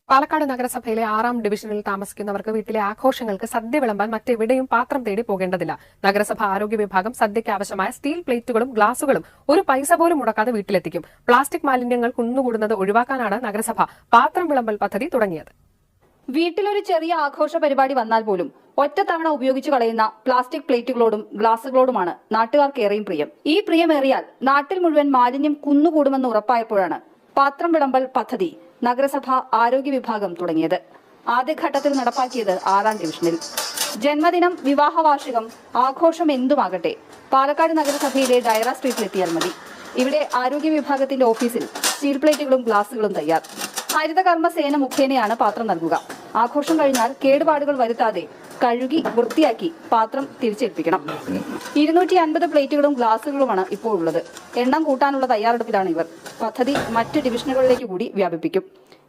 പാലക്കാട് നഗരസഭയിലെ 6ാം ഡിവിഷനിൽ താമസിക്കുന്നവർക്ക് വീട്ടിലെ ആഘോഷങ്ങൾക്ക് സദ്യ വിളമ്പാൻ മറ്റെവിടെയും പാത്രം തേടി പോകേണ്ടതില്ല. നഗരസഭ ആരോഗ്യ വിഭാഗം സദ്യയ്ക്ക് ആവശ്യമായ സ്റ്റീൽ പ്ലേറ്റുകളും ഗ്ലാസുകളും ഒരു പൈസ പോലും മുടക്കാതെ വീട്ടിലെത്തിക്കും. പ്ലാസ്റ്റിക് മാലിന്യങ്ങൾ കുന്നുകൂടുന്നത് ഒഴിവാക്കാനാണ് നഗരസഭ പാത്രം വിളമ്പൽ പദ്ധതി തുടങ്ങിയത്. വീട്ടിലൊരു ചെറിയ ആഘോഷ പരിപാടി വന്നാൽ പോലും ഒറ്റത്തവണ ഉപയോഗിച്ചു കളയുന്ന പ്ലാസ്റ്റിക് പ്ലേറ്റുകളോടും ഗ്ലാസുകളോടുമാണ് നാട്ടുകാർക്കേറെയും പ്രിയം. ഈ പ്രിയമേറിയാൽ നാട്ടിൽ മുഴുവൻ മാലിന്യം കുന്നുകൂടുമെന്ന് ഉറപ്പായപ്പോഴാണ് പാത്രം വിളമ്പൽ പദ്ധതി നഗരസഭ ആരോഗ്യ വിഭാഗം തുടങ്ങിയത്. ആദ്യഘട്ടത്തിൽ നടപ്പാക്കിയത് 6ാം ഡിവിഷനിൽ. ജന്മദിനം, വിവാഹ വാർഷികം, ആഘോഷം എന്തുമാകട്ടെ പാലക്കാട് നഗരസഭയിലെ ഡയറ സ്ട്രീറ്റിലെത്തിയാൽ മതി. ഇവിടെ ആരോഗ്യ വിഭാഗത്തിന്റെ ഓഫീസിൽ സ്റ്റീൽ പ്ലേറ്റുകളും ഗ്ലാസുകളും തയ്യാർ. ഹരിതകർമ്മ സേന മുഖേനയാണ് പാത്രം നൽകുക. ആഘോഷം കഴിഞ്ഞാൽ കേടുപാടുകൾ വരുത്താതെ കഴുകി വൃത്തിയാക്കി പാത്രം തിരിച്ചേൽപ്പിക്കണം. 250 പ്ലേറ്റുകളും ഗ്ലാസുകളുമാണ് ഇപ്പോൾ ഉള്ളത്. എണ്ണം കൂട്ടാനുള്ള തയ്യാറെടുപ്പിലാണ് ഇവർ. പദ്ധതി മറ്റ് ഡിവിഷനുകളിലേക്ക് കൂടി വ്യാപിപ്പിക്കും.